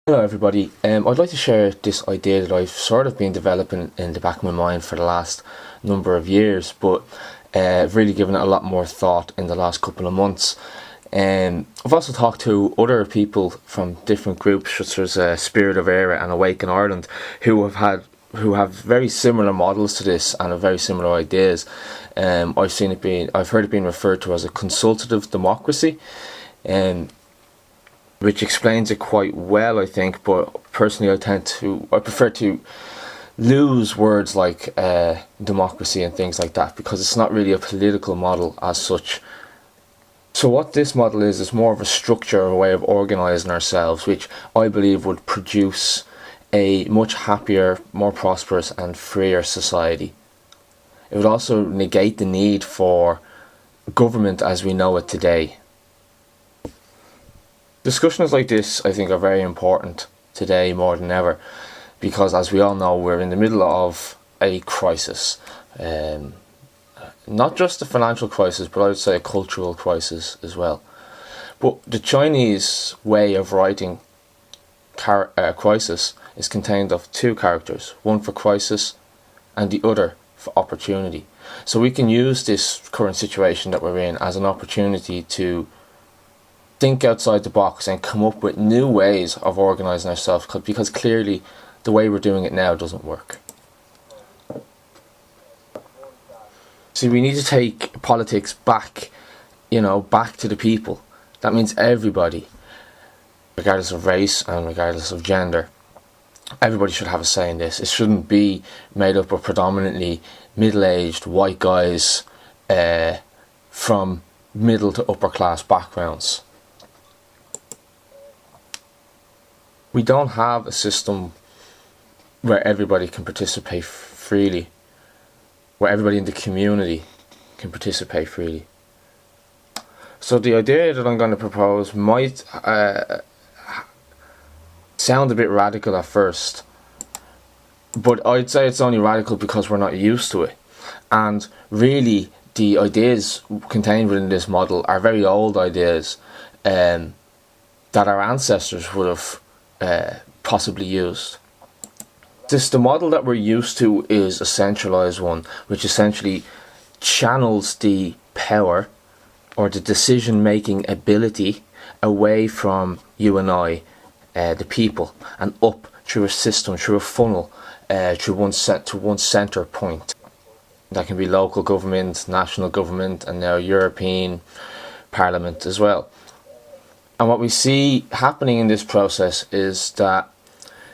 Hello everybody, I'd like to share this idea that I've sort of been developing in the back of my mind for the last number of years, but I've really given it a lot more thought in the last couple of months. I've also talked to other people from different groups such as Spirit of Era and Awaken Ireland who have very similar models to this and have very similar ideas. I've heard it being referred to as a consultative democracy. Which explains it quite well, I think, but personally I prefer to lose words like democracy and things like that, because it's not really a political model as such. So what this model is more of a structure, a way of organising ourselves, which I believe would produce a much happier, more prosperous and freer society. It would also negate the need for government as we know it today. Discussions like this, I think, are very important today more than ever, because as we all know, we're in the middle of a crisis. Not just a financial crisis, but I would say a cultural crisis as well. But the Chinese way of writing crisis is contained of two characters, one for crisis and the other for opportunity. So we can use this current situation that we're in as an opportunity to think outside the box and come up with new ways of organising ourselves, because clearly the way we're doing it now doesn't work. See, we need to take politics back, back to the people. That means everybody, regardless of race and regardless of gender. Everybody should have a say in this. It shouldn't be made up of predominantly middle-aged white guys from middle to upper class backgrounds. We don't have a system where everybody can participate freely, where everybody in the community can participate freely. So the idea that I'm going to propose might sound a bit radical at first, but I'd say it's only radical because we're not used to it. And really, the ideas contained within this model are very old ideas that our ancestors would have possibly used. The model that we're used to is a centralised one, which essentially channels the power or the decision-making ability away from you and I, the people, and up through a system, through a funnel, to one centre point. That can be local government, national government, and now European Parliament as well. And what we see happening in this process is that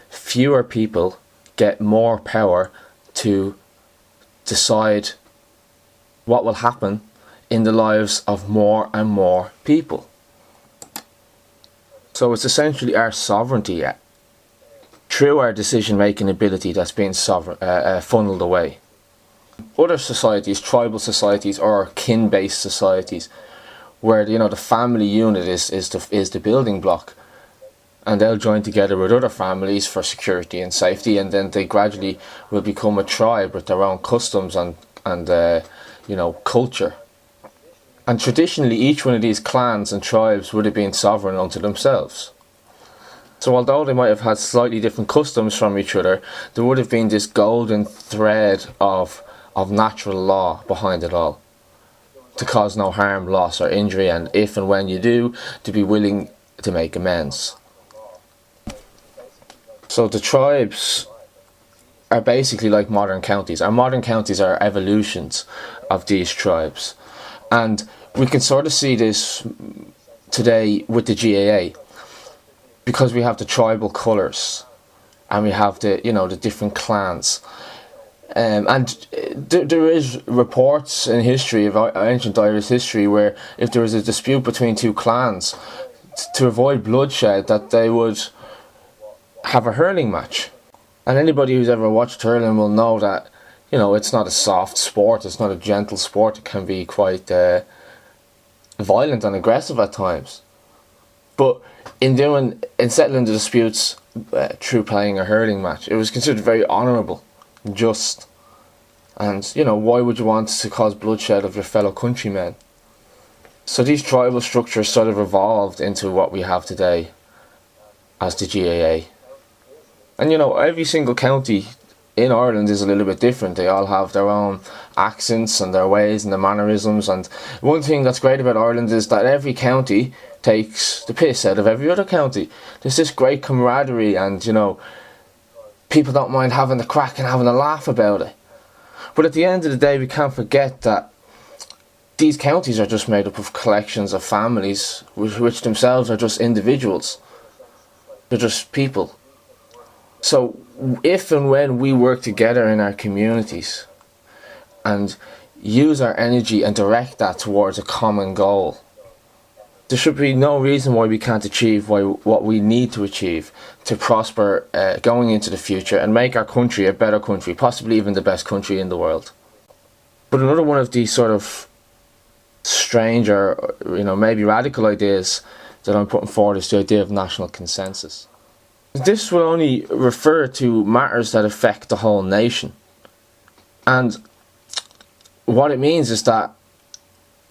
fewer people get more power to decide what will happen in the lives of more and more people. So it's essentially our sovereignty through our decision-making ability that's being funneled away. Other societies, tribal societies or kin-based societies, where the family unit is the building block, and they'll join together with other families for security and safety, and then they gradually will become a tribe with their own customs and culture. And traditionally, each one of these clans and tribes would have been sovereign unto themselves. So although they might have had slightly different customs from each other, there would have been this golden thread of natural law behind it all, to cause no harm, loss or injury, and if and when you do, to be willing to make amends. So the tribes are basically like modern counties. Our modern counties are evolutions of these tribes, and we can sort of see this today with the GAA, because we have the tribal colours and we have the different clans. And there is reports in history, of ancient Irish history, where if there was a dispute between two clans, to avoid bloodshed, that they would have a hurling match. And anybody who's ever watched hurling will know that it's not a soft sport, it's not a gentle sport. It can be quite violent and aggressive at times. But in settling the disputes through playing a hurling match, it was considered very honourable, just. And why would you want to cause bloodshed of your fellow countrymen? So these tribal structures sort of evolved into what we have today. as the GAA. And you know, every single county in Ireland is a little bit different. They all have their own accents and their ways and their mannerisms. And one thing that's great about Ireland is that every county takes the piss out of every other county. There's this great camaraderie, and you know, people don't mind having the crack and having a laugh about it. But at the end of the day, we can't forget that these counties are just made up of collections of families, which themselves are just individuals. They're just people. So if and when we work together in our communities and use our energy and direct that towards a common goal, there should be no reason why we can't achieve what we need to achieve to prosper going into the future and make our country a better country, possibly even the best country in the world. But another one of these sort of strange or, you know, maybe radical ideas that I'm putting forward is the idea of national consensus. This will only refer to matters that affect the whole nation. And what it means is that,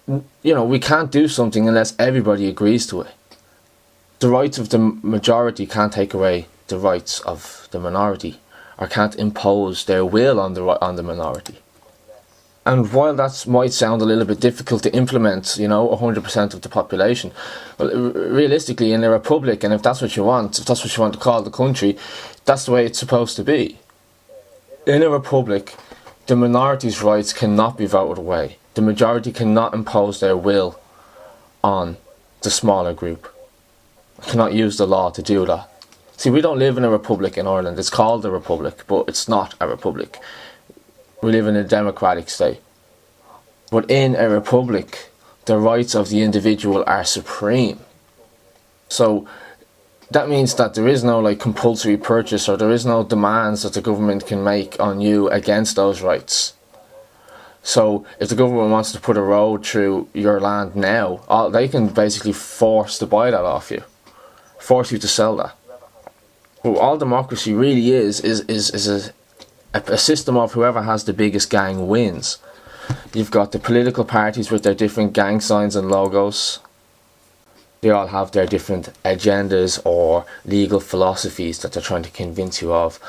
you know, we can't do something unless everybody agrees to it. The rights of the majority can't take away the rights of the minority, or can't impose their will on the minority. And while that might sound a little bit difficult to implement, you know, 100% of the population, well, realistically, in a republic, and if that's what you want to call the country, that's the way it's supposed to be. In a republic, the minority's rights cannot be voted away. The majority cannot impose their will on the smaller group. Cannot use the law to do that. See, we don't live in a republic in Ireland. It's called a republic, but it's not a republic. We live in a democratic state. But in a republic, the rights of the individual are supreme. So that means that there is no like compulsory purchase, or there is no demands that the government can make on you against those rights. So if the government wants to put a road through your land now, they can basically force to buy that off you. Force you to sell that. Well, all democracy really is a system of whoever has the biggest gang wins. You've got the political parties with their different gang signs and logos. They all have their different agendas or legal philosophies that they're trying to convince you of.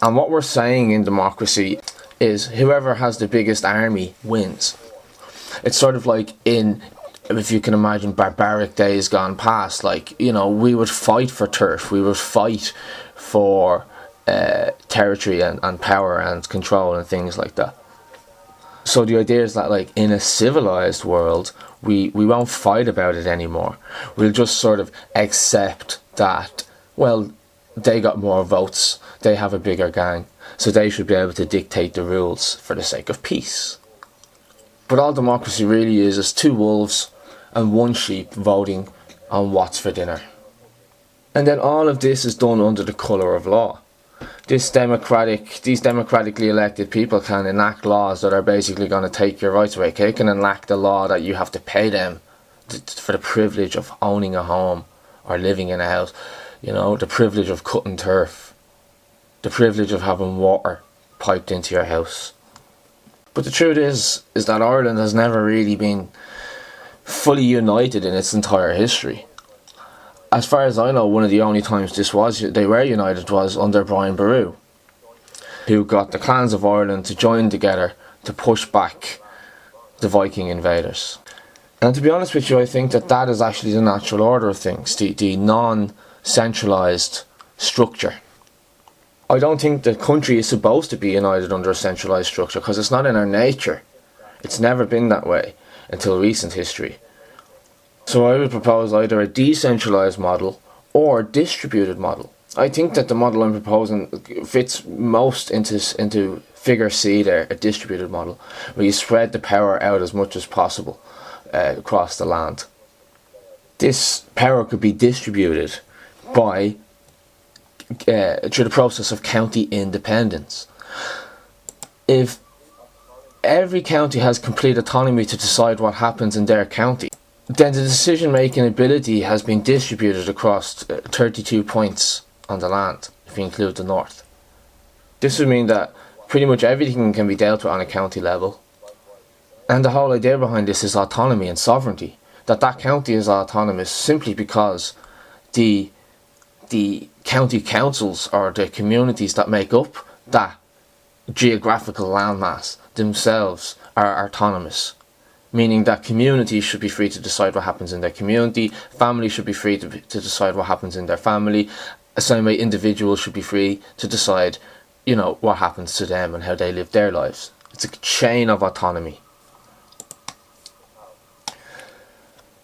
And what we're saying in democracy is whoever has the biggest army wins. It's sort of like in, if you can imagine, barbaric days gone past, like, you know, we would fight for turf, we would fight for territory and power and control and things like that. So the idea is that, like, in a civilized world, we won't fight about it anymore. We'll just sort of accept that, well, they got more votes, they have a bigger gang, so they should be able to dictate the rules for the sake of peace. But all democracy really is two wolves and one sheep voting on what's for dinner. And then all of this is done under the colour of law. These democratically elected people can enact laws that are basically going to take your rights away. They can enact a law that you have to pay them for the privilege of owning a home or living in a house. You know, the privilege of cutting turf. The privilege of having water piped into your house. But the truth is that Ireland has never really been fully united in its entire history. As far as I know, one of the only times they were united was under Brian Boru, who got the clans of Ireland to join together to push back the Viking invaders. And to be honest with you, I think that is actually the natural order of things, the non-centralised structure. I don't think the country is supposed to be united under a centralised structure, because it's not in our nature. It's never been that way until recent history. So I would propose either a decentralised model or a distributed model. I think that the model I'm proposing fits most into figure C there, a distributed model, where you spread the power out as much as possible across the land. This power could be distributed by through the process of county independence. If every county has complete autonomy to decide what happens in their county, then the decision-making ability has been distributed across 32 points on the land, if you include the north. This would mean that pretty much everything can be dealt with on a county level. And the whole idea behind this is autonomy and sovereignty. That county is autonomous simply because the the county councils or the communities that make up that geographical landmass themselves are autonomous, meaning that communities should be free to decide what happens in their community, families should be free to decide what happens in their family, the same way individuals should be free to decide, what happens to them and how they live their lives. It's a chain of autonomy.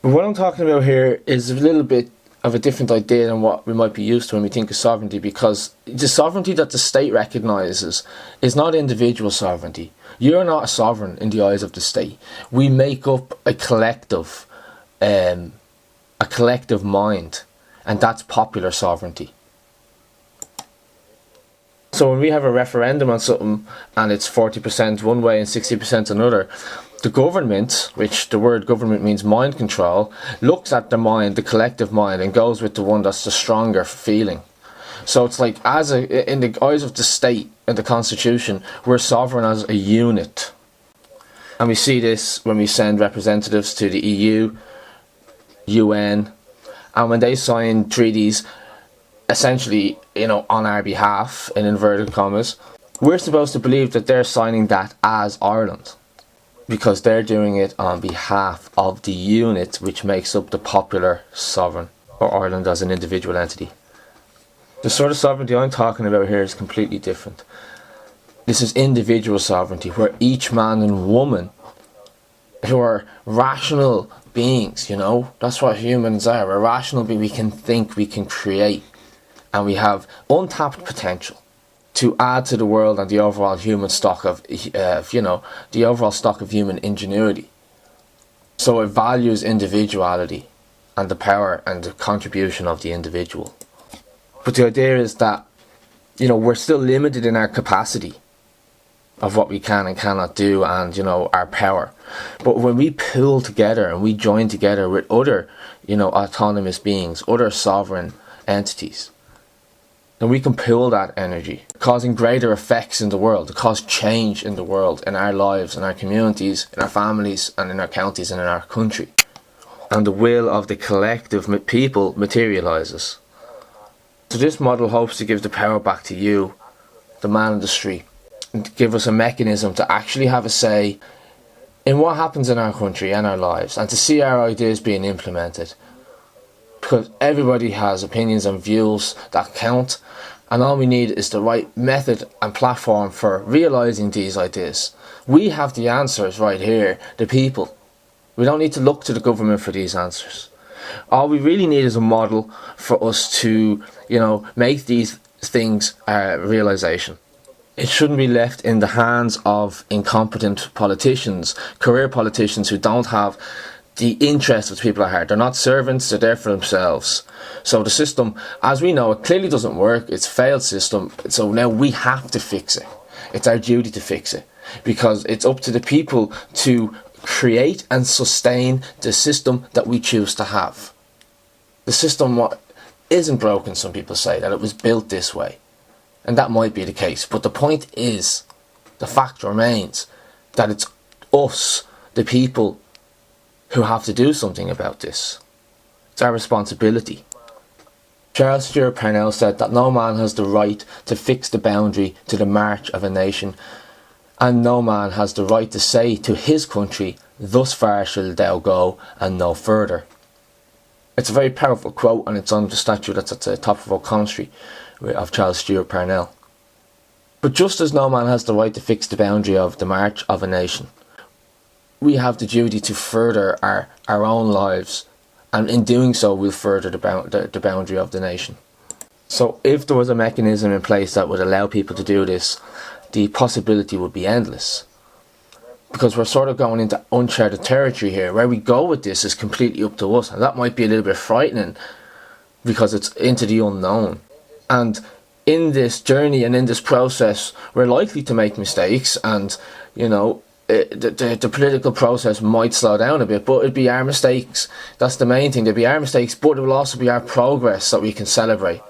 But what I'm talking about here is a little bit of a different idea than what we might be used to when we think of sovereignty, because the sovereignty that the state recognises is not individual sovereignty. You're not a sovereign in the eyes of the state. We make up a collective mind, and that's popular sovereignty. So when we have a referendum on something and it's 40% one way and 60% another, the government, which the word government means mind control, looks at the mind, the collective mind, and goes with the one that's the stronger feeling. So it's like, in the eyes of the state and the constitution, we're sovereign as a unit. And we see this when we send representatives to the EU, UN, and when they sign treaties, essentially, on our behalf, in inverted commas, we're supposed to believe that they're signing that as Ireland, because they're doing it on behalf of the unit which makes up the popular sovereign, or Ireland as an individual entity. The sort of sovereignty I'm talking about here is completely different. This is individual sovereignty, where each man and woman, who are rational beings, that's what humans are. We're rational beings. We can think, we can create, and we have untapped potential to add to the world and the overall human stock of, the overall stock of human ingenuity. So it values individuality and the power and the contribution of the individual. But the idea is that, we're still limited in our capacity of what we can and cannot do, and, our power. But when we pull together and we join together with other, autonomous beings, other sovereign entities, then we can pool that energy, causing greater effects in the world, to cause change in the world, in our lives, in our communities, in our families, and in our counties and in our country. And the will of the collective people materialises. So this model hopes to give the power back to you, the man in the street, and to give us a mechanism to actually have a say in what happens in our country and our lives, and to see our ideas being implemented. Because everybody has opinions and views that count, and all we need is the right method and platform for realising these ideas. We have the answers right here, the people. We don't need to look to the government for these answers. All we really need is a model for us to, make these things a realisation. It shouldn't be left in the hands of incompetent politicians, career politicians who don't have the interests of people at heart. They're not servants, they're there for themselves. So the system, as we know, it clearly doesn't work. It's a failed system. So now we have to fix it. It's our duty to fix it, because it's up to the people to create and sustain the system that we choose to have. The system isn't broken, some people say, that it was built this way. And that might be the case. But the point is, the fact remains, that it's us, the people, who have to do something about this. It's our responsibility. Charles Stewart Parnell said that no man has the right to fix the boundary to the march of a nation, and no man has the right to say to his country, thus far shall thou go and no further. It's a very powerful quote, and it's on the statue that's at the top of O'Connell Street of Charles Stewart Parnell. But just as no man has the right to fix the boundary of the march of a nation, we have the duty to further our own lives, and in doing so we'll further the boundary of the nation. So if there was a mechanism in place that would allow people to do this, the possibility would be endless. Because we're sort of going into uncharted territory here. Where we go with this is completely up to us, and that might be a little bit frightening, because it's into the unknown. And in this journey and in this process, we're likely to make mistakes, and the political process might slow down a bit, but it'd be our mistakes. That's the main thing. There'd be our mistakes, but it will also be our progress that we can celebrate.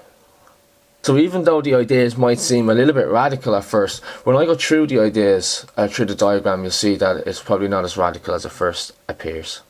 So even though the ideas might seem a little bit radical at first, when I go through the ideas, through the diagram, you'll see that it's probably not as radical as it first appears.